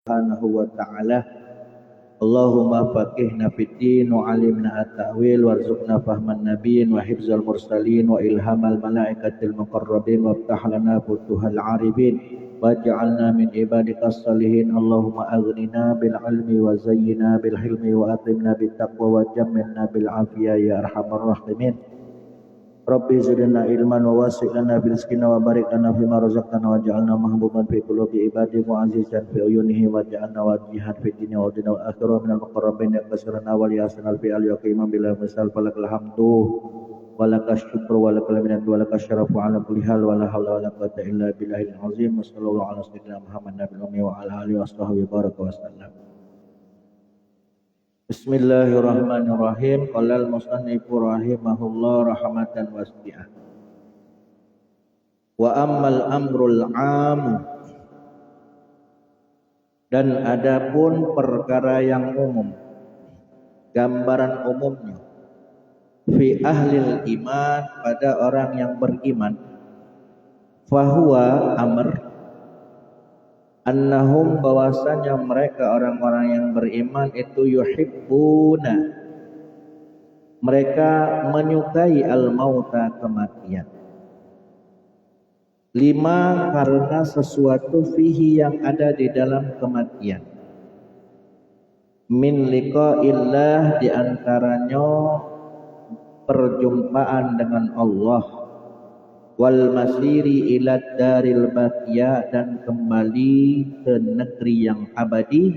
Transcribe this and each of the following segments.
Subhanahu wa ta'ala. Allahumma faqihna fid din wa 'allimna at-ta'wil warzuqna fahman nabiyyin wa hifzal mursalin wa ilhamal malaikatil muqarrabin waftah lana futuhal 'arifin waj'alna min ibadikas salihin. Allahumma aghnina bil 'ilmi wa zayyina bil hilmi wa atimna bit taqwa wa jammilna bil 'afiyah ya arhamar rahimin. Rabbi zidna ilman wa wasi' lana rizqina wa barik lana fima razaqtana waj'alna mahbuban fi qulubi ibadika wa azizan fi uyunihi waj'alna wajihan fi dunya wa dunya wal akhirah minal muqarrabin yaqsirna wal yasanal fi al yaqiman bila misal falakal hamdu walakas syukru walakal minatu walakas syarafu ala kulli hal wala hawla wala quwwata illa billahil azim. Wassallallahu ala sayyidina Muhammad nabiyil ummi wa ala alihi washabbihi baraka wasallam. Bismillahirrahmanirrahim. Qala al-musannifu rahimahullah rahmatan wasi'ah. Wa ammal amrul 'am, dan adapun perkara yang umum, gambaran umumnya, fi ahlil iman, pada orang yang beriman, fahuwa amr, annahum, bahwasanya mereka orang-orang yang beriman itu yuhibbuna, mereka menyukai al-mauta, kematian. Lima, karena sesuatu fihi yang ada di dalam kematian. Min liqa'illah, di antaranya perjumpaan dengan Allah. Wal masiri ila daril baqiyah, dan kembali ke negeri yang abadi.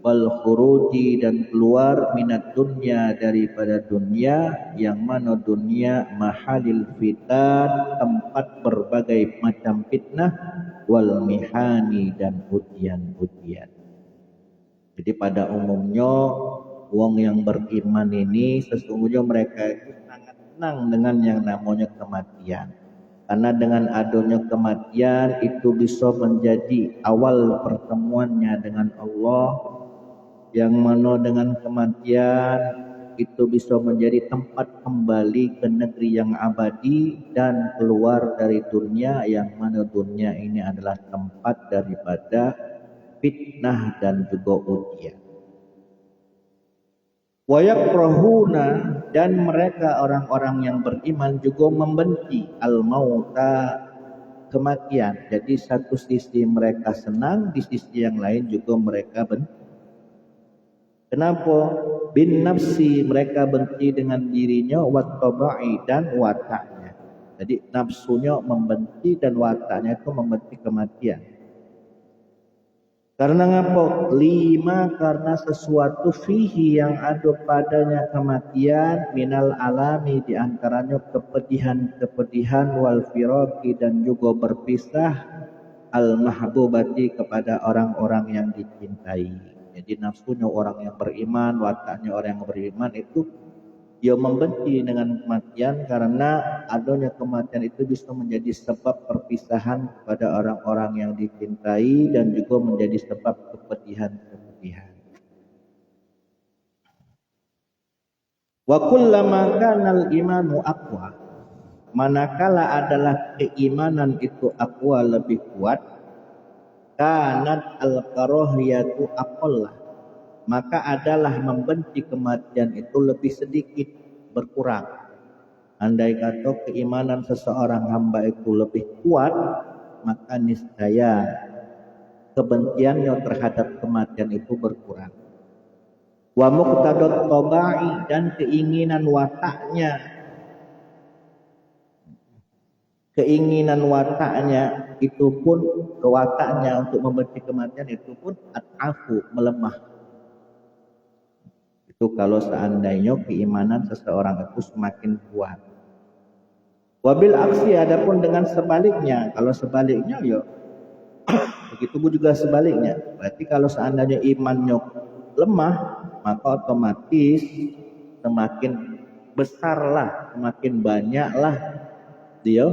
Wal khuruji, dan keluar minat dunya, daripada dunia, yang mana dunia mahalil fitan, tempat berbagai macam fitnah. Wal mihani, dan ujian-ujian. Jadi pada umumnya wong yang beriman ini sesungguhnya mereka itu sangat senang dengan yang namanya kematian. Karena dengan adanya kematian itu bisa menjadi awal pertemuannya dengan Allah, yang mana dengan kematian itu bisa menjadi tempat kembali ke negeri yang abadi dan keluar dari dunia, yang mana dunia ini adalah tempat daripada fitnah dan juga ujian. Wa yakrahuna, dan mereka orang-orang yang beriman juga membenci al-mauta, kematian. Jadi satu sisi mereka senang, di sisi yang lain juga mereka benci. Kenapa? Bin nafsi, mereka benci dengan dirinya, wat tabai, dan wataknya. Jadi nafsunya membenci dan wataknya itu membenci kematian. Karena ngapa? Lima, karena sesuatu fihi yang ada padanya kematian, minal alami, diantaranya kepedihan, wal firaqi, dan juga berpisah, al mahbubati, kepada orang-orang yang dicintai. Jadi nafsunya orang yang beriman, wataknya orang yang beriman itu dia membenci dengan kematian, karena adanya kematian itu bisa menjadi sebab perpisahan kepada orang-orang yang dicintai dan juga menjadi sebab kepedihan-kepedihan. Wa kullama kanal imanu aqwa, manakala adalah keimanan itu aqwa, lebih kuat, kanat al-karahiyatu aqallah, maka adalah membenci kematian itu lebih sedikit, berkurang. Andai kata keimanan seseorang hamba itu lebih kuat, maka niscaya kebenciannya terhadap kematian itu berkurang. Wa muqtadot tabai, dan keinginan wataknya itu pun, kewataknya untuk membenci kematian itu pun at-afu, melemah. Itu kalau seandainya keimanan seseorang itu semakin kuat. Wabil aksi, adapun dengan sebaliknya, kalau sebaliknya ya begitu juga sebaliknya. Berarti kalau seandainya imannya lemah, maka otomatis semakin besarlah, semakin banyaklah dia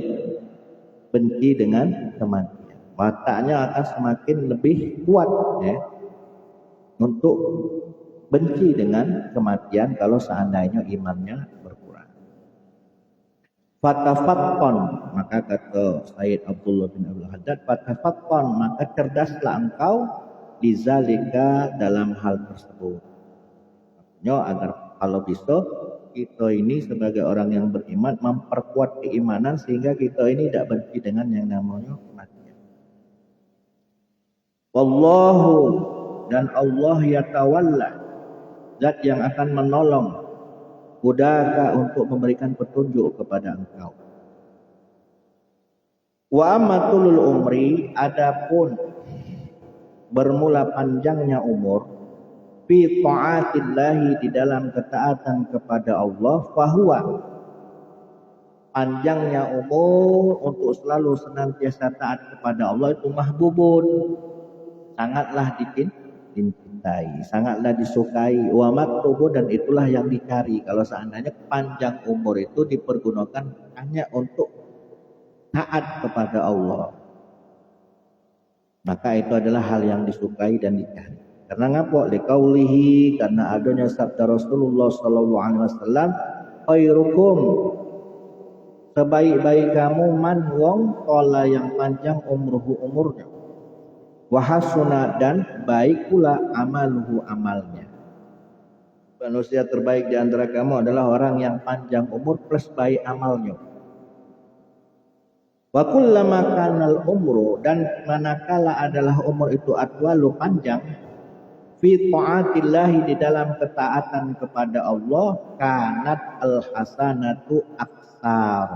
benci dengan kematian. Wataknya akan semakin lebih kuat ya, untuk benci dengan kematian kalau seandainya imannya berkurang. Fatafaqqan, maka kata Sayyid Abdullah bin Abdul Haddad, fatafaqqan, maka cerdaslah engkau dizalika dalam hal tersebut. Maksudnya agar kalau bisa kita ini sebagai orang yang beriman memperkuat keimanan sehingga kita ini tidak benci dengan yang namanya kematian. Wallahu, dan Allah yatawalla, zat yang akan menolong hudaka untuk memberikan petunjuk kepada engkau. Wa ammatulul umri, adapun bermula panjangnya umur fi ta'atillahi, di dalam ketaatan kepada Allah, fahuwa, panjangnya umur untuk selalu senantiasa taat kepada Allah itu mahbubun, sangatlah dicintai, sangatlah disukai, wa maktubu, dan itulah yang dicari. Kalau seandainya panjang umur itu dipergunakan hanya untuk taat kepada Allah, maka itu adalah hal yang disukai dan dicari. Karena ngapa? Liqaulihi, karena adanya sabda Rasulullah sallallahu alaihi wasallam, khairukum, sebaik-baik kamu, man wong tola, yang panjang umurnya, wahasuna, dan baik pula amaluhu, amalnya. Manusia terbaik di antara kamu adalah orang yang panjang umur plus baik amalnya. Wa kullama kanal umru, dan manakala adalah umur itu atwalu, panjang, fi ta'atillahi, di dalam ketaatan kepada Allah, kanat al-hasanatu aksar,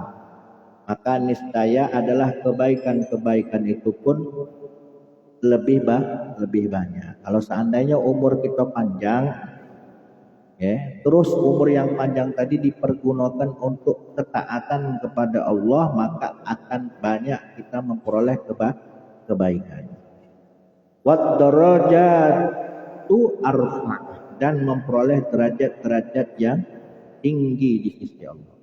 maka niscaya adalah kebaikan-kebaikan itu pun lebih banyak. Kalau seandainya umur kita panjang, ya, terus umur yang panjang tadi dipergunakan untuk ketaatan kepada Allah, maka akan banyak kita memperoleh kebaikan. Wad darajatu arfa, dan memperoleh derajat-derajat yang tinggi di sisi Allah.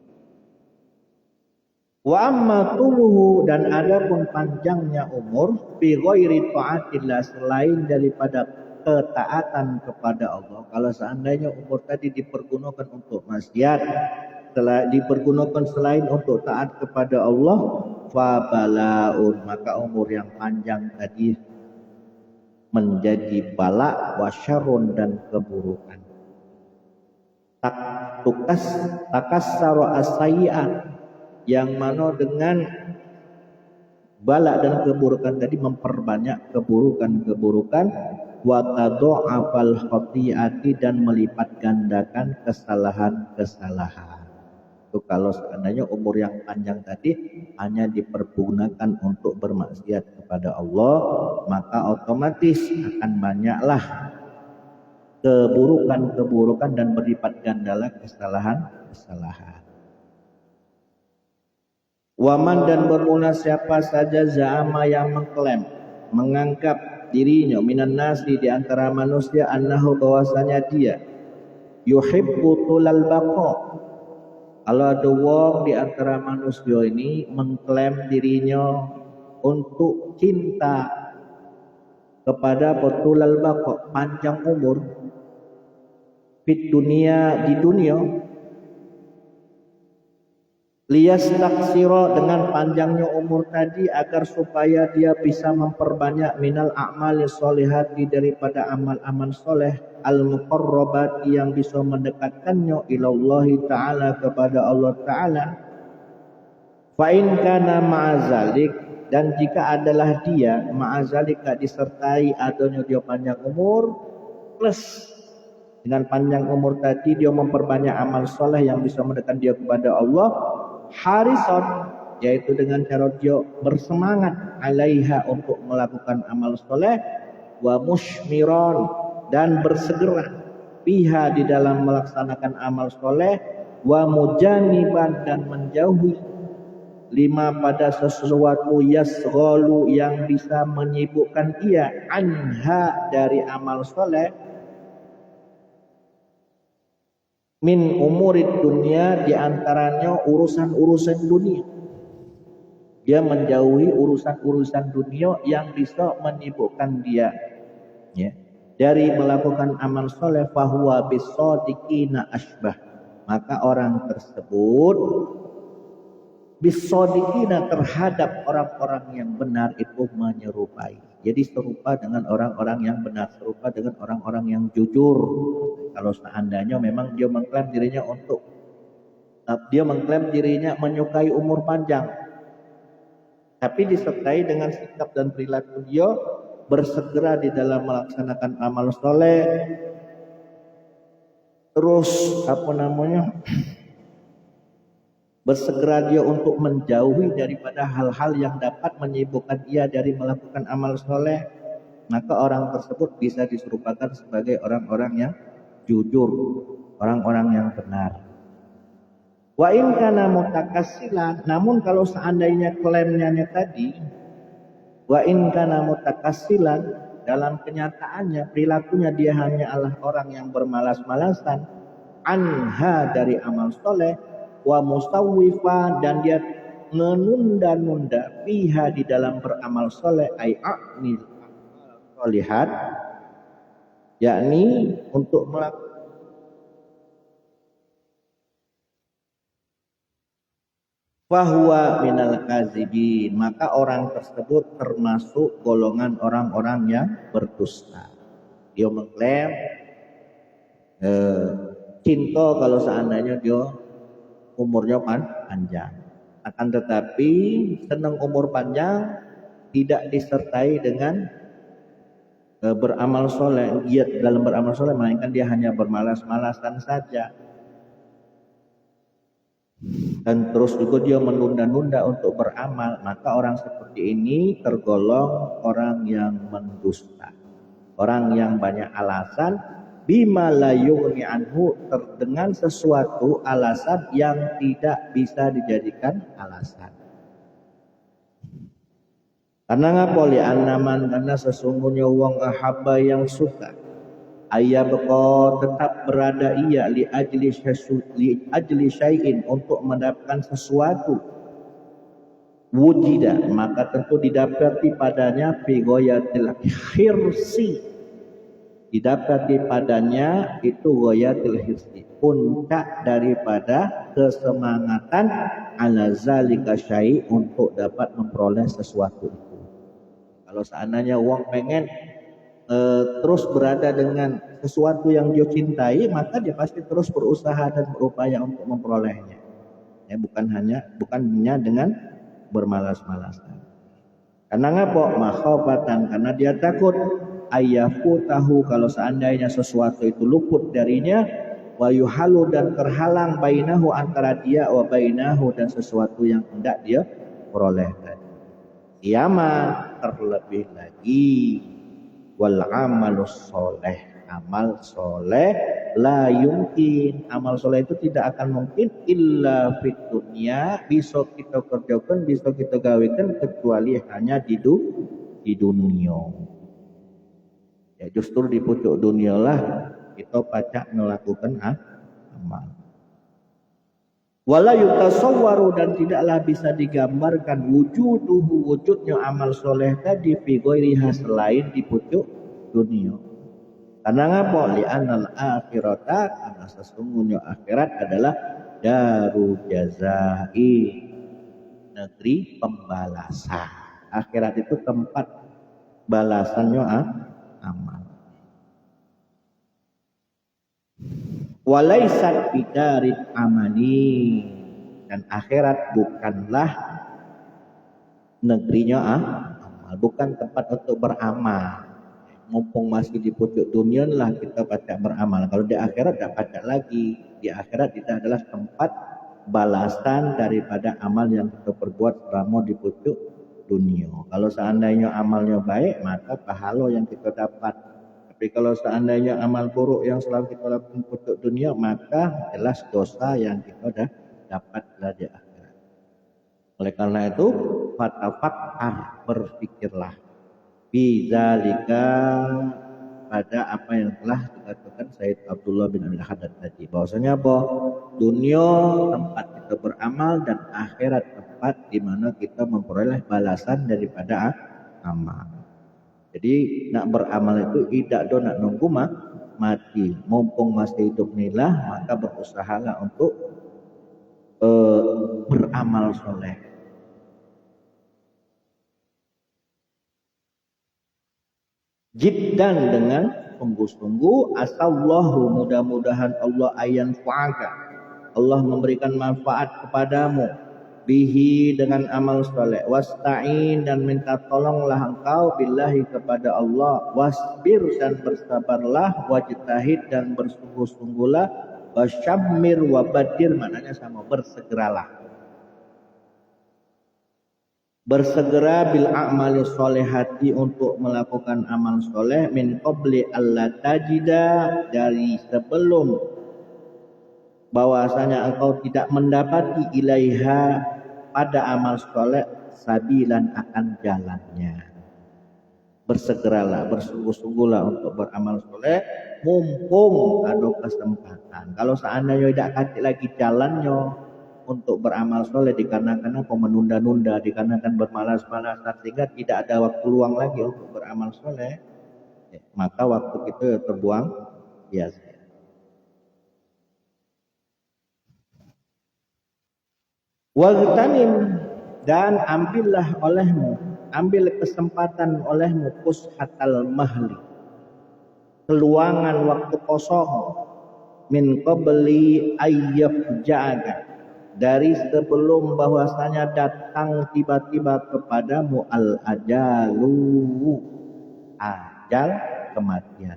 Wa amma tuluhu, dan adapun panjangnya umur fi ghairi taatillah, selain daripada ketaatan kepada Allah. Kalau seandainya umur tadi dipergunakan untuk maksiat, dipergunakan selain untuk taat kepada Allah, fa balaun, maka umur yang panjang tadi menjadi bala, wa syarrun, dan keburukan. Takassaru as-sayyi'at, yang mana dengan bala dan keburukan tadi memperbanyak keburukan-keburukan, wa tadha'afal khati'ati, dan melipat gandakan kesalahan-kesalahan. Itu kalau seandainya umur yang panjang tadi hanya dipergunakan untuk bermaksiat kepada Allah, maka otomatis akan banyaklah keburukan-keburukan dan berlipat gandalah kesalahan-kesalahan. Waman, dan bermula siapa saja za'ama, yang mengklaim, menganggap dirinya, minan nasi, di antara manusia, annahu, bahwasanya dia yuhibbu tulal baqa. Kalau ada wong di antara manusia ini mengklaim dirinya untuk cinta kepada tulal baqa, panjang umur, fit dunia, di dunia, lias taksiro, dengan panjangnya umur tadi agar supaya dia bisa memperbanyak minal a'mali sholihati, daripada amal-amal soleh, al muqarrabati, yang bisa mendekatkannya ilallahi ta'ala, kepada Allah ta'ala. Fa in kana ma'azalik, dan jika adalah dia ma'azalika, disertai adanya dia panjang umur, plus dengan panjang umur tadi dia memperbanyak amal soleh yang bisa mendekatkan dia kepada Allah, harison, yaitu dengan cara dia bersemangat, alaiha, untuk melakukan amal soleh, wa mushmiron, dan bersegera, biha, di dalam melaksanakan amal soleh, wa mujaniban, dan menjauhi, lima, pada sesuatu, yasghalu, yang bisa menyibukkan ia, anha, dari amal soleh, min umurid dunia, diantaranya urusan-urusan dunia. Dia menjauhi urusan-urusan dunia yang bisa menyibukkan dia, ya, dari melakukan amal soleh. Fahuwa bisodiqina asbah, maka orang tersebut bisodiqina, terhadap orang-orang yang benar itu menyerupai. Jadi serupa dengan orang-orang yang benar, serupa dengan orang-orang yang jujur. Kalau seandainya memang dia mengklaim dirinya menyukai umur panjang, tapi disertai dengan sikap dan perilaku dia bersegera di dalam melaksanakan amal soleh, terus bersegera dia untuk menjauhi daripada hal-hal yang dapat menyibukkan ia dari melakukan amal soleh, maka orang tersebut bisa diserupakan sebagai orang-orang yang jujur, orang-orang yang benar. Wa in kana mutakassilan, namun kalau seandainya klaimnya tadi, wa in kana mutakassilan, dalam kenyataannya perilakunya dia hanya adalah orang yang bermalas-malasan, anha dari amal soleh, wa musawwifa, dan dia menunda-nunda fiha di dalam beramal soleh, ai a'mil solihat, yakni untuk melakukan fahuwa minal kazibin, maka orang tersebut termasuk golongan orang-orang yang berdusta. Dia mengklaim cinta kalau seandainya dia umurnya panjang, akan tetapi senang umur panjang tidak disertai dengan beramal soleh, giat dalam beramal soleh, melainkan dia hanya bermalas-malasan saja. Dan terus juga dia menunda-nunda untuk beramal, maka orang seperti ini tergolong orang yang mendusta, orang yang banyak alasan, bima la yughni anhu, dengan sesuatu alasan yang tidak bisa dijadikan alasan. Karena ngapa? Li annaman, karena sesungguhnya wong ahabba yang suka, ayabqa tetap berada ia li ajli syai'in untuk mendapatkan sesuatu, wujida maka tentu didapati padanya fi ghayatil hirsi, didapati padanya itu ghayatil hirsi, puncak daripada kesemangatan, ala zalika syai', untuk dapat memperoleh sesuatu itu. Kalau seandainya uang pengen terus berada dengan sesuatu yang dia cintai, maka dia pasti terus berusaha dan berupaya untuk memperolehnya. Ya, bukan hanya dengan bermalas-malasan. Karena ngapa? Makhofatan, karena dia takut ayyafu tahu, kalau seandainya sesuatu itu luput darinya, wa yuhalu, dan terhalang, bainahu, antara dia, wa bainahu, dan sesuatu yang hendak dia peroleh tadi. Kiamat, terlebih lagi wal amalus soleh, amal soleh la yumkin, amal soleh itu tidak akan mungkin illa fit dunya, bisa kita kerjakan, bisa kita gawekan, kecuali hanya di dunia. Ya justru di pucuk dunia lah kita pacak melakukan amal. Wala yutasawwaru, dan tidaklah bisa digambarkan wujudnya amal soleh tadi fi ghairiha, selain di pucuk dunia. Karena ngapa? Li'anal akhirata, karena sesungguhnya akhirat adalah daru jazai, negeri pembalasan. Akhirat itu tempat balasannya amal. Walaisat bidarit amani, dan akhirat bukanlah negerinya amal, bukan tempat untuk beramal. Mumpung masih di pucuk dunia lah kita pacak beramal. Kalau di akhirat tidak pacak lagi. Di akhirat kita adalah tempat balasan daripada amal yang kita perbuat selama di pucuk dunia. Kalau seandainya amalnya baik, maka pahala yang kita dapat. Tapi kalau seandainya amal buruk yang selalu kita lakukan pucuk dunia, maka jelas dosa yang kita dah dapat di akhirat. Oleh karena itu, fatafakar, berfikirlah, bidzalika, pada apa yang telah dikatakan Sayyid Abdullah bin Abdul Haddad tadi, bahwasanya apa? Dunia tempat kita beramal, dan akhirat tempat di mana kita memperoleh balasan daripada amal. Jadi nak beramal itu tidak nak nunggu mati. Mumpung masih hidup nilah, maka berusahalah untuk beramal soleh. jiddan dengan sungguh-sungguh, asallahu mudah-mudahan Allah ayan fa'aka, Allah memberikan manfaat kepadamu bihi dengan amal soleh, wasta'in dan minta tolonglah engkau billahi kepada Allah, wasbir dan bersabarlah, wajtahid dan bersungguh-sungguhlah, wasyammir wabadir maknanya sama, bersegeralah. Bersegera bil a'mali solehati untuk melakukan amal soleh min qabli alla tajida, dari sebelum bahwasanya engkau tidak mendapati ilaiha pada amal soleh sabilan akan jalannya. Bersegeralah, bersungguh-sungguhlah untuk beramal soleh mumpung ada kesempatan. Kalau seandainya tidak kasih lagi jalannya untuk beramal soleh dikarenakan apa, menunda-nunda, dikarenakan bermalas-malasan sehingga tidak ada waktu luang lagi untuk beramal soleh, maka waktu itu terbuang biasa. Wagtanim dan ambillah olehmu, ambil kesempatan olehmu pushatal mahli, keluangan waktu kosong, min qabli ayyaf ja'aka, dari sebelum bahwasanya datang tiba-tiba kepadamu al ajalu, ajal kematian.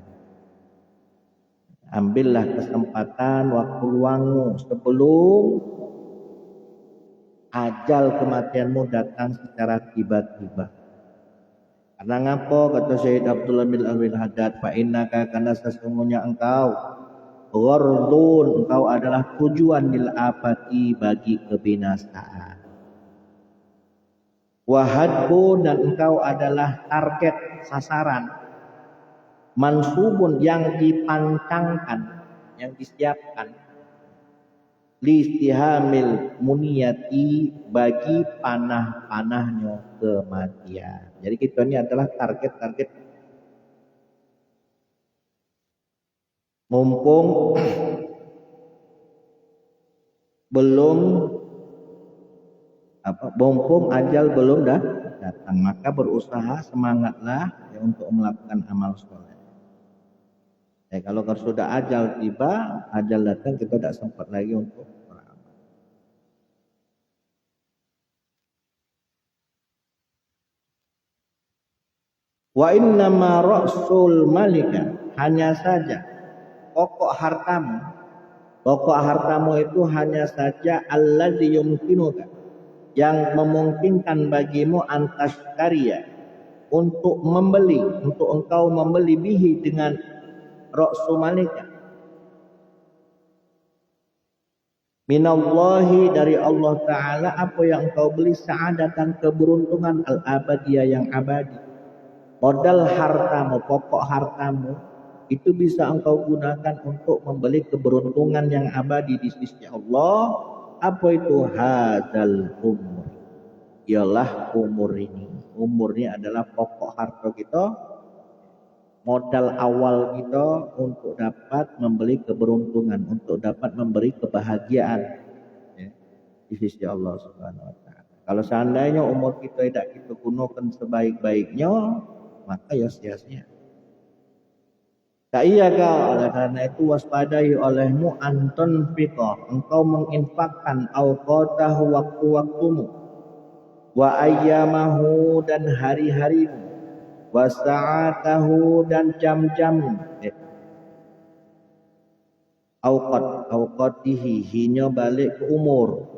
Ambillah kesempatan waktu luangmu sebelum ajal kematianmu datang secara tiba-tiba. Karena ngapa kata Syed Abdullah bin Al-Haddad, fa innaka, karena sesungguhnya engkau ghardun, engkau adalah tujuan lil apati, bagi kebinasaan. Wahadbun, dan engkau adalah target sasaran. Mansubun, yang dipancangkan, yang disiapkan. Listihamil muniyati, bagi panah-panahnya kematian. Jadi kita ini adalah target-target. Mumpung belum mumpung ajal belum datang, maka berusaha, semangatlah ya, untuk melakukan amal soleh. Kalau sudah ajal tiba, ajal datang, kita tidak sempat lagi untuk beramal. Wa innama ra'sul malika, hanya saja pokok hartamu itu hanya saja alladzi yumkinuka, yang memungkinkan bagimu antashkariya, untuk membeli, untuk engkau membeli bihi dengan ra'su malika, minallahi, dari Allah Ta'ala, apa yang engkau beli, sa'adatan, keberuntungan, al-abadiyah, yang abadi. Modal hartamu, pokok hartamu itu bisa engkau gunakan untuk membeli keberuntungan yang abadi di sisi Allah. Apa itu? Hadzal umur, ialah umur ini. Umur ini adalah pokok harta kita, modal awal kita untuk dapat membeli keberuntungan, untuk dapat memberi kebahagiaan ya, di sisi Allah Subhanahu wa Ta'ala. Kalau seandainya umur kita tidak kita gunakan sebaik-baiknya, maka ya sia-sia. Tak iya kau, oleh karena itu waspadai olehmu anton fikoh, engkau menginfakkan awqatahu, waktu-waktumu, wa ayyamahu, dan hari-harimu, wa sa'atahu, dan jam-jam, awqatihi, hinya balik ke umur,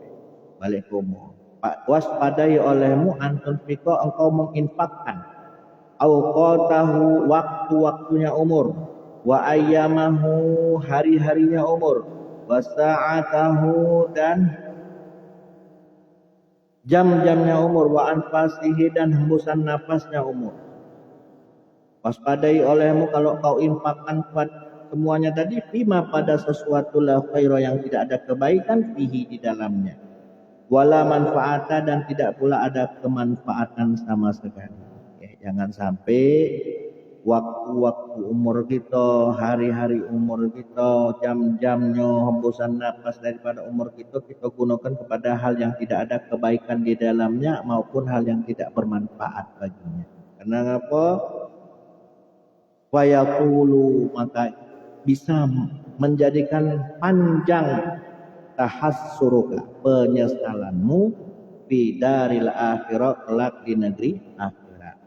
waspadai olehmu anton fikoh, engkau menginfakkan awqatahu, waktu-waktunya umur, wa ayyamahu, hari-harinya umur, wa sa'atahu, dan jam-jamnya umur, wa anfasihi, dan hembusan nafasnya umur. Waspadai olehmu kalau kau infakkan semuanya tadi, fima, pada sesuatu la khaira, yang tidak ada kebaikan, fihi, di dalamnya, wala manfaata, dan tidak pula ada kemanfaatan sama sekali. Jangan sampai waktu-waktu umur kita, hari-hari umur kita, jam-jamnya, hembusan nafas daripada umur kita gunakan kepada hal yang tidak ada kebaikan di dalamnya maupun hal yang tidak bermanfaat baginya. Karena apa? Fayaqulu, maka bisa menjadikan panjang tahassuruka, penyesalanmu fi daril akhirat, kelak di negeri akhirat.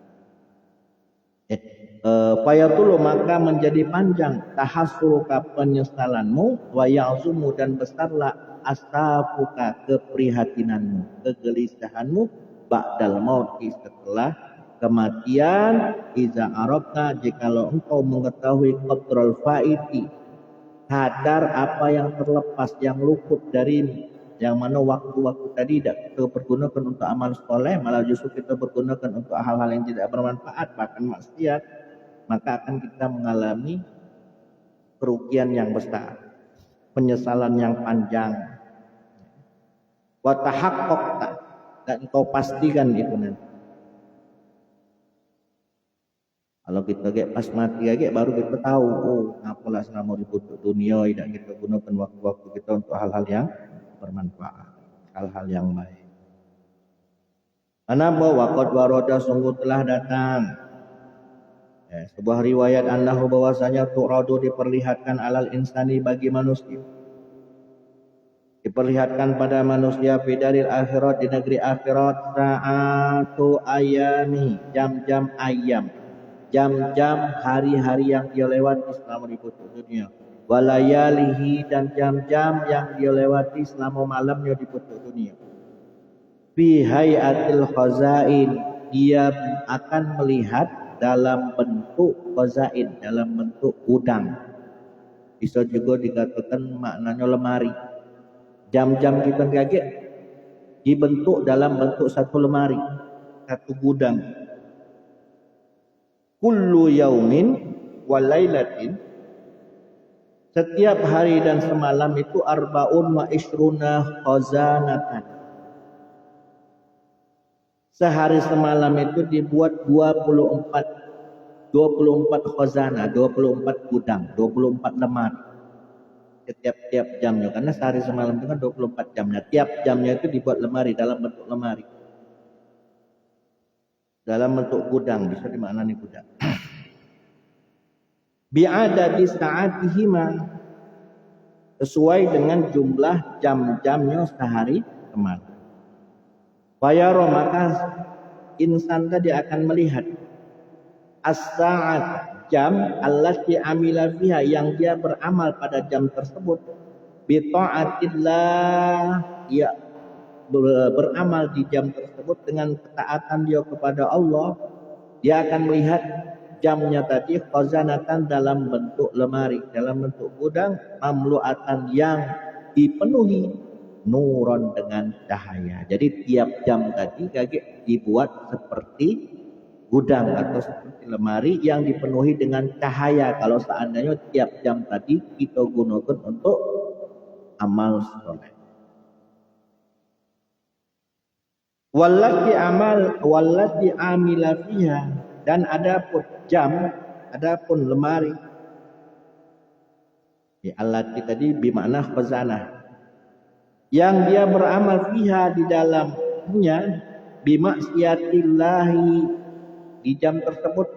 Fayaqulu, maka menjadi panjang tahassuruka, penyesalanmu, wa ya'zumu, dan besarlah asafuka, keprihatinanmu, kegelisahanmu, ba'dal mauti, setelah kematian. Iza arabta, jikalau engkau mengetahui qadral faiti, kadar apa yang terlepas, yang luput darimu, yang mana waktu-waktu tadi tidak kita pergunakan untuk amal soleh, malah justru kita pergunakan untuk hal-hal yang tidak bermanfaat, bahkan maksiat, maka akan kita mengalami kerugian yang besar, penyesalan yang panjang. Wa tahaqqaqta, dan engkau pastikan itu nanti. Kalau kita pas mati baru kita tahu, oh apalah selama di dunia tidak kita gunakan waktu-waktu kita untuk hal-hal yang bermanfaat, hal-hal yang baik. Anaba waqad warada, sungguh telah datang sebuah riwayat annahu, bahwasanya tu'radu, diperlihatkan alal insani, bagi manusia, diperlihatkan pada manusia, fidaril akhirat, di negeri akhirat, sa'atu ayami, jam-jam ayam, jam-jam hari-hari yang dia lewati selama di dunia, walayalihi, dan jam-jam yang dia lewati selama malamnya di dunia. Fi hayatil khazain, dia akan melihat dalam bentuk khazain, dalam bentuk gudang. Bisa juga dikatakan maknanya lemari. Jam-jam kita kaget dibentuk dalam bentuk satu lemari, satu gudang. Kullu yaumin wa lailatin, setiap hari dan semalam itu, arba'un wa ishruna khazanatan, sehari semalam itu dibuat 24 khazanah, 24 gudang, 24 lemari. Setiap jamnya, karena sehari semalam itu kan 24 jam. Nah, tiap jamnya itu dibuat lemari, dalam bentuk lemari, dalam bentuk gudang, bisa dimaknani gudang. Bi'adadi sa'atihima, sesuai dengan jumlah jam-jamnya sehari semalam. Fayaro, maka insan tadi akan melihat as-sa'at, jam, allati amila fiha, yang dia beramal pada jam tersebut, bi ta'atillah, dia beramal di jam tersebut dengan ketaatan dia kepada Allah. Dia akan melihat jamnya tadi khazanatan, dalam bentuk lemari, dalam bentuk gudang, mamluatan, yang dipenuhi, nuron, dengan cahaya. Jadi tiap jam tadi dibuat seperti gudang atau seperti lemari yang dipenuhi dengan cahaya. Kalau seandainya tiap jam tadi kita gunakan untuk amal soleh. Wallati amila fiha, dan adapun jam, adapun lemari, allati tadi bimakna khazanah, yang dia beramal fiha, di dalamnya, bimaksiatillahi, di jam tersebut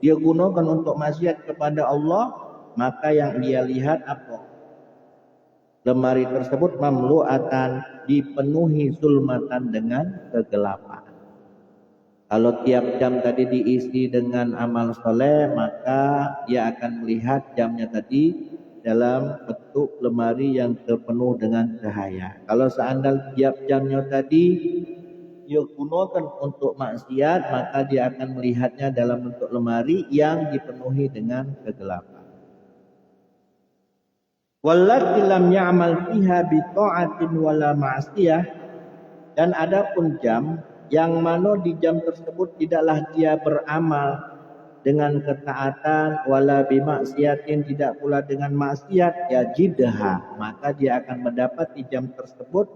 dia gunakan untuk maksiat kepada Allah, maka yang dia lihat apa? Lemari tersebut mamluatan, dipenuhi zulmatan, dengan kegelapan. Kalau tiap jam tadi diisi dengan amal soleh, maka dia akan melihat jamnya tadi dalam bentuk lemari yang terpenuh dengan cahaya. Kalau seandainya tiap jamnya tadi dia gunakan untuk maksiat, maka dia akan melihatnya dalam bentuk lemari yang dipenuhi dengan kegelapan. Wallati lam ya'mal fiha bi ta'atin wala ma'siyah, dan adapun jam yang mana di jam tersebut tidaklah dia beramal dengan ketaatan, wala bi maksiatin, tidak pula dengan maksiat, ya jidha, maka dia akan mendapat di jam tersebut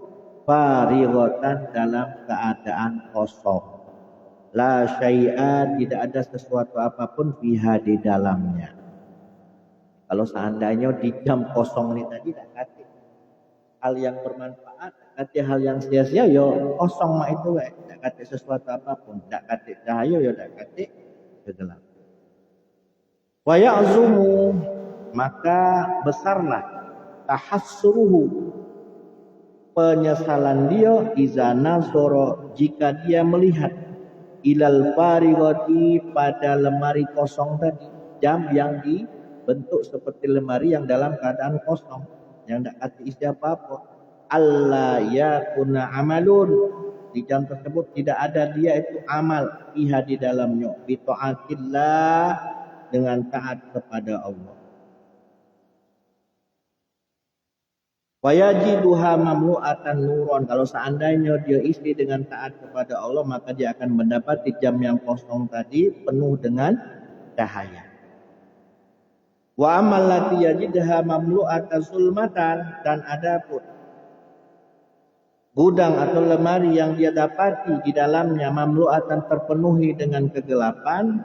farighatan, dalam keadaan kosong. La syai'a, tidak ada sesuatu apapun fiha, di dalamnya. Kalau seandainya di jam kosong ini tadi tak kate hal yang bermanfaat, kate hal yang sia-sia, yo kosong mah itu tak kate sesuatu apapun, tak kate cahaya, yo tak kate kegelapan. Wa ya'zumu, maka besarlah tahassuruhu, penyesalan dia, iza nazara, jika dia melihat ilal farigati, pada lemari kosong tadi, jam yang dibentuk seperti lemari yang dalam keadaan kosong, yang tidak ada isi apa-apa. Allah yakuna amalun, di jam tersebut tidak ada dia itu amal, iha di dalamnya, bi taatillah, dengan taat kepada Allah. Wayajiduha mamlu'atan nuron, kalau seandainya dia isi dengan taat kepada Allah, maka dia akan mendapati jam yang kosong tadi penuh dengan cahaya. Wa amal lati yajidha mamlu'atan zulmatan, dan adapun gudang atau lemari yang dia dapati di dalamnya mamlu'atan, terpenuhi dengan kegelapan,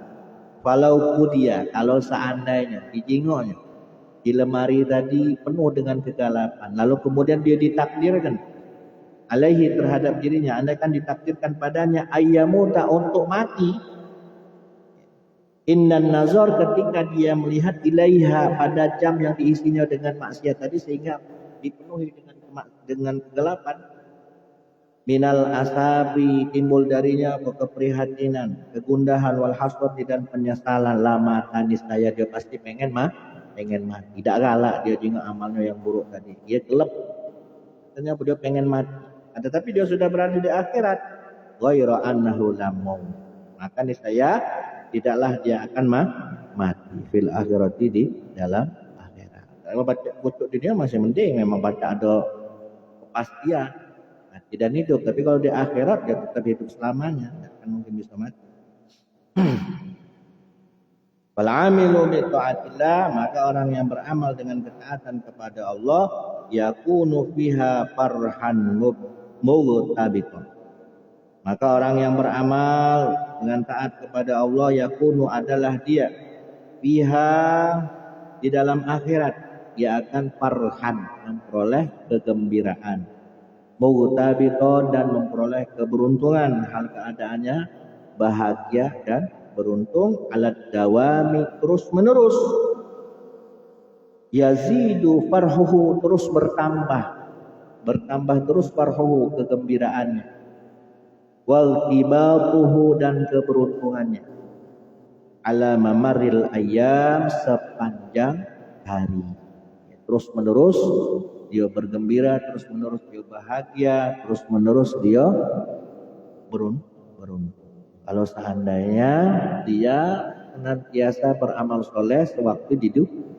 falau kudia, kalau seandainya dijingonya di lemari tadi penuh dengan kegelapan, lalu kemudian dia ditakdirkan alaihi, terhadap dirinya, andaikan ditakdirkan padanya ayyamuta, untuk mati, innan nazar, ketika dia melihat ilaiha, pada jam yang diisinya dengan maksiat tadi, sehingga dipenuhi dengan kegelapan, minal asabi, timbul darinya keprihatinan, kegundahan, wal hasrati, dan penyesalan, lama tanis, saya dia pasti pengen mati. Tidak galak dia juga amalnya yang buruk tadi, dia gelap, katanya dia pengen mati, tetapi dia sudah berada di akhirat, ghairu annahu lam maut, maka niscaya tidaklah dia akan mati fil akhirati, di dalam akhirat. Kalau baca kutuk di dunia masih mending, memang baca ada kepastian mati dan hidup, tapi kalau di akhirat dia tetap hidup selamanya, tidak akan mungkin bisa mati. Wal amilu bi taatillah, maka orang yang beramal dengan ketaatan kepada Allah, yakunu fiha farhan mubtabiqan, maka orang yang beramal dengan taat kepada Allah, yakunu, adalah dia, fiha, di dalam akhirat, dia akan farhan, memperoleh kegembiraan, mubtabiqan, dan memperoleh keberuntungan, hal keadaannya bahagia dan beruntung, alat dawami, terus menerus, yazidu farhuhu, terus bertambah terus farhuhu, kegembiraannya, wal tibatuhu, dan keberuntungannya, ala mamaril ayyam, sepanjang hari, terus menerus dia bergembira, terus menerus dia bahagia, terus menerus dia beruntung. Kalau seandainya dia senantiasa beramal soleh sewaktu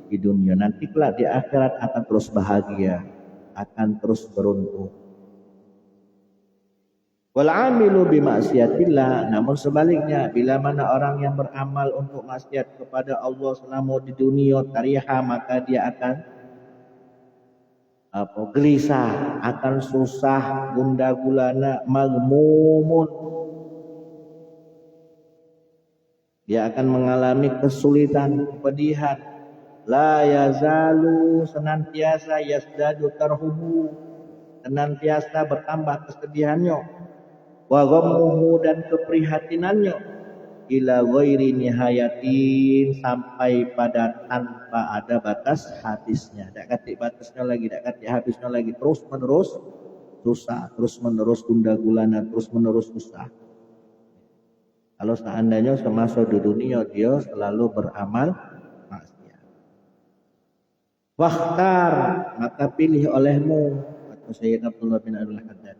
di dunia, nanti kelak di akhirat akan terus bahagia, akan terus beruntung. Wal amilu bi maksiatillah, namun sebaliknya, bila mana orang yang beramal untuk maksiat kepada Allah selama di dunia, tariha, maka dia akan gelisah, akan susah, gundah gulana, magmumun, dia akan mengalami kesulitan, kepedihan, la yazalu, senantiasa, yasdadu tarhubu, senantiasa bertambah kesedihannya, wa ghammuhu, dan keprihatinannya, ila ghairi nihayatin, sampai pada tanpa ada batas habisnya, tidak kati batasnya lagi, tidak kati habisnya lagi, terus menerus susah, terus menerus gundah gulana, terus menerus susah. Kalau seandainya semasa di dunia dia selalu beramal maksiat. Wakhtar, maka pilih olehmu, kata Sayyid Abdullah bin Abdul Haddad,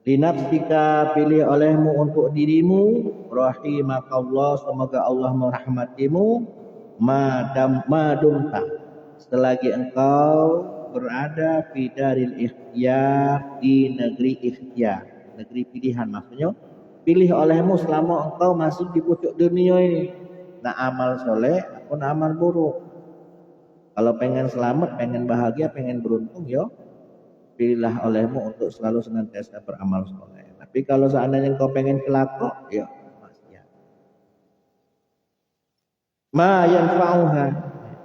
linafsika, pilih olehmu untuk dirimu, rahimakallah, semoga Allah merahmatimu, madumta, selagi engkau berada fi daril ikhtiyar, di negeri ikhtiyar, negeri pilihan, maksudnya pilih olehmu selama engkau masih di pucuk dunia ini, nak amal soleh ataupun amal buruk. Kalau pengen selamat, pengen bahagia, pengen beruntung, yo pilihlah olehmu untuk selalu senantiasa beramal soleh. Tapi kalau seandainya engkau pengen celaka, yo maksiat. Ma yanfa'uha,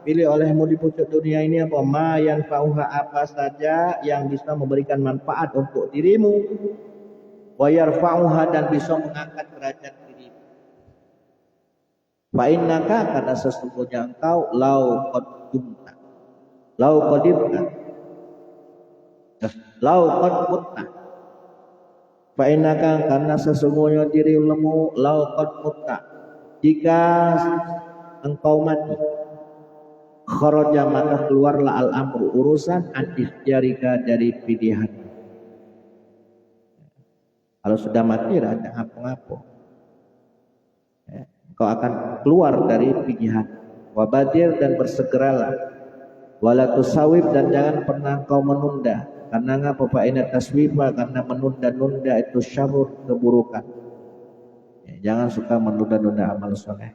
pilih olehmu di pucuk dunia ini apa? Ma yanfa'uha, apa saja yang bisa memberikan manfaat untuk dirimu, wa yarfa'uha, dan bisa mengangkat derajat dirimu. Fa innaka karena sesungguhnya engkau lau qaddumta lau qadimta lau qadmutta fa innaka karena sesungguhnya dirimu lau qadmutta jika engkau mati kharaja maka keluarlah al-amru urusan an ikhtiarika dari pilihan. Kalau sudah mati tidak ada ngapa-ngapa. Kau akan keluar dari pilihan. Wabadir dan bersegeralah. Wala tusawib dan jangan pernah kau menunda. Karena ngapa fa inna taswifa karena menunda-nunda itu syarrun keburukan. Jangan suka menunda-nunda amal soleh.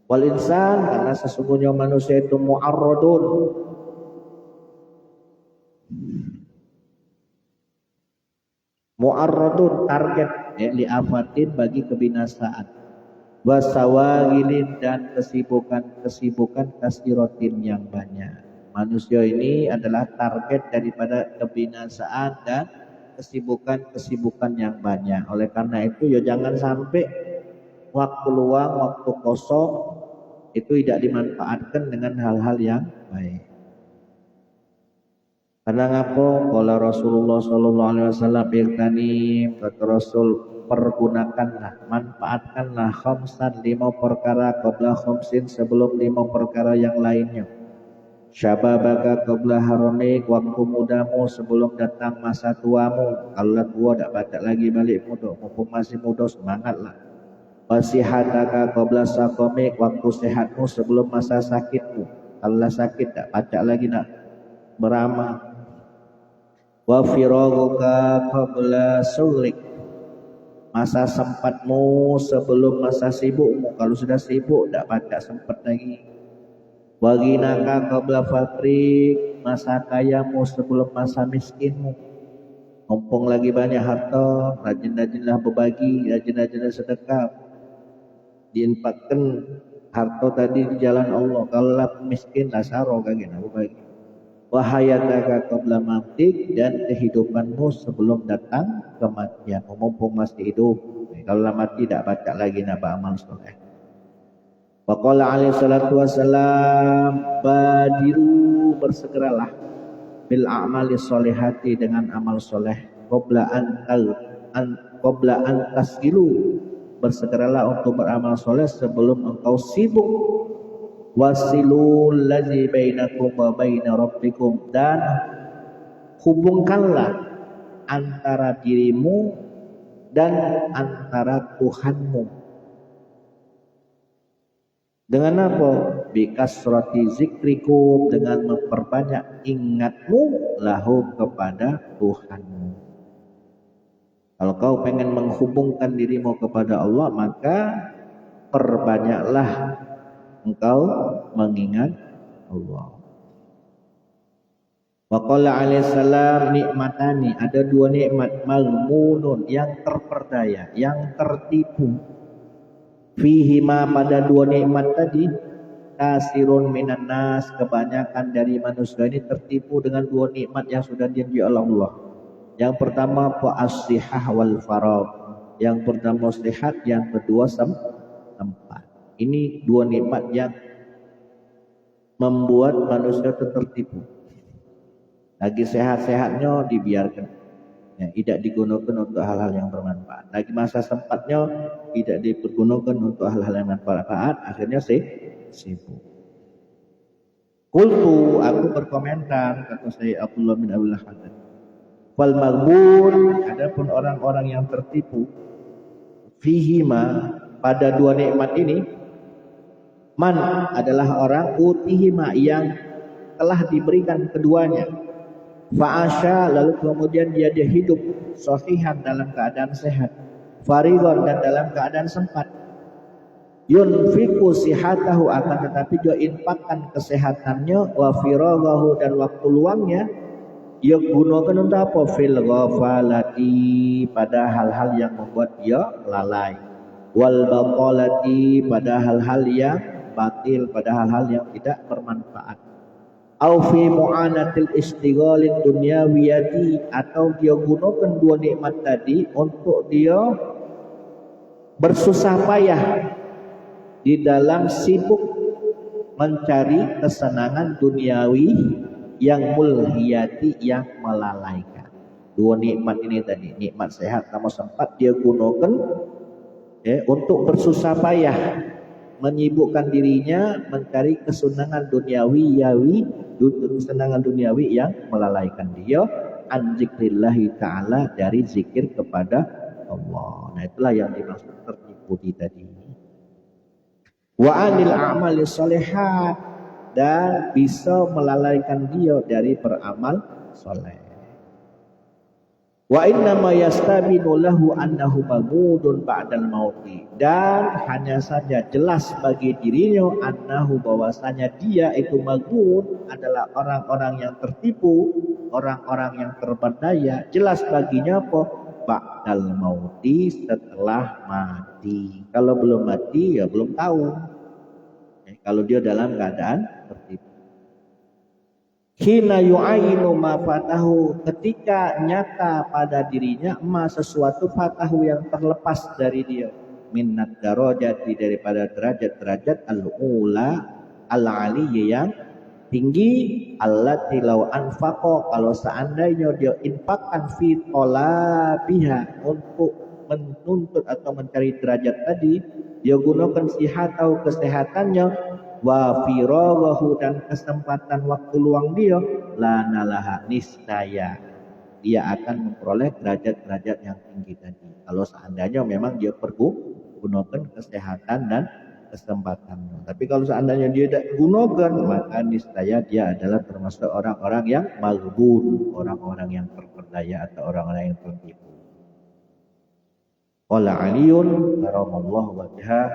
Wal insan karena sesungguhnya manusia itu mu'arradun. Mu'arradun target li afatin bagi kebinasaan. Wasawagilin dan kesibukan kasiratin yang banyak. Manusia ini adalah target daripada kebinasaan dan kesibukan yang banyak. Oleh karena itu ya jangan sampai waktu luang, waktu kosong itu tidak dimanfaatkan dengan hal-hal yang baik. Karena ngapo kalau Rasulullah sallallahu alaihi wasallam kata Rasul pergunakanlah, manfaatkanlah khamsan 5 perkara qabla khamsin sebelum 5 perkara yang lainnya. Syababaka qabla haronik waktu mudamu sebelum datang masa tuamu. Kalau tua tak baca lagi balik muda, mumpung masih muda semangatlah. Wasihataka qabla saqamik waktu sehatmu sebelum masa sakitmu. Kalau sakit tak baca lagi nak beramal. Wa firaghuka qabla sulik masa sempatmu sebelum masa sibukmu. Kalau sudah sibuk tak baca sempat lagi. Wa ghinaka qabla fakrik masa kayamu sebelum masa miskinmu. Mumpung lagi banyak harta, rajin-rajinlah berbagi, rajin-rajinlah sedekah. Diinfakkan harta tadi di jalan Allah. Kalau miskin lah saro kagak berbagi. Wahayataka qabla mautik dan kehidupanmu sebelum datang kematian. Mumpung masih hidup. Kalau mati tidak baca lagi nak beramal soleh. Wa qala alaihi salatu wassalam badiru bersegeralah bil a'mali solehati dengan amal soleh qabla an tasgilu bersegeralah untuk beramal soleh sebelum engkau sibuk. Wasilul ladzi bainakum wa baina rabbikum dan hubungkanlah antara dirimu dan antara Tuhanmu. Dengan apa? Bikasrati zikrikum dengan memperbanyak ingatmu lahu kepada Tuhanmu. Kalau kau pengen menghubungkan dirimu kepada Allah maka perbanyaklah engkau mengingat Allah. Wa qala alaihi salam nikmatani ada 2 nikmat malmunun yang terperdaya, yang tertipu. Fihi ma pada 2 nikmat tadi kasirun minan nas kebanyakan dari manusia ini tertipu dengan 2 nikmat yang sudah dijanji oleh Allah. Yang pertama fa as-sihah wal faragh. Yang pertama sehat, yang kedua tempat. Ini 2 nikmat yang membuat manusia tertipu. Lagi sehat-sehatnya dibiarkan, ya, tidak digunakan untuk hal-hal yang bermanfaat. Lagi masa sempatnya tidak dipergunakan untuk hal-hal yang bermanfaat. Akhirnya sibuk. Qultu aku berkomentar kata saya Abdullah bin Abdullah Hasan. Wal maghbun adapun orang-orang yang tertipu fihima pada 2 nikmat ini. Man adalah orang utihima yang telah diberikan keduanya. Fa'asha lalu kemudian dia hidup sahihan dalam keadaan sehat. Farigon dan dalam keadaan sempat. Yunfiqu sihatahu akan tetapi dia infakkan kesehatannya wa firaghahu dan waktu luangnya dia gunakan untuk apa? Fil ghafalati pada hal-hal yang membuat dia lalai. Wal baqalati pada hal-hal yang batil, pada hal-hal yang tidak bermanfaat. Au fi mu'anatil istighalid dunyawiyati atau dia gunakan 2 nikmat tadi untuk dia bersusah payah di dalam sibuk mencari kesenangan duniawi yang mulhiyati, yang melalaikan. Dua nikmat ini tadi, nikmat sehat kamu sempat dia gunakan untuk bersusah payah menyibukkan dirinya mencari kesenangan duniawi kesenangan duniawi yang melalaikan dia an zikrillahi ta'ala, dari zikir kepada Allah. Nah itulah yang dimaksud tertipu tadi. Wa anil a'mali sholihat, dan bisa melalaikan dia dari beramal soleh. Wa inna ma yastabinu lahu annahu maghdun ba'dal mauti, dan hanya saja jelas bagi dirinya annahu, bahwasanya dia itu maghdun adalah orang-orang yang tertipu, orang-orang yang terberdaya. Jelas baginya apa? Ba'dal mauti, setelah mati. Kalau belum mati ya belum tahu. Kalau dia dalam keadaan tertipu. Hina yu'ayinu ma fatahu, ketika nyata pada dirinya sesuatu fatahu yang terlepas dari dia, minnat darajati, daripada derajat-derajat al-ula al-aliyya, yang tinggi, allati law anfaqa, kalau seandainya dia infakkan fi talabiha, untuk menuntut atau mencari derajat tadi, dia gunakan sihat atau kesehatannya, wa firaghahu, dan kesempatan waktu luang dia, la nalaha, niscaya dia akan memperoleh derajat-derajat yang tinggi tadi. Kalau seandainya memang dia perlu gunakan kesehatan dan kesempatan. Tapi kalau seandainya dia tidak gunakan, maka niscaya dia adalah termasuk orang-orang yang maghbun, orang-orang yang terperdaya atau orang-orang yang tertipu. Qala Aliyun karamallahu wajhah,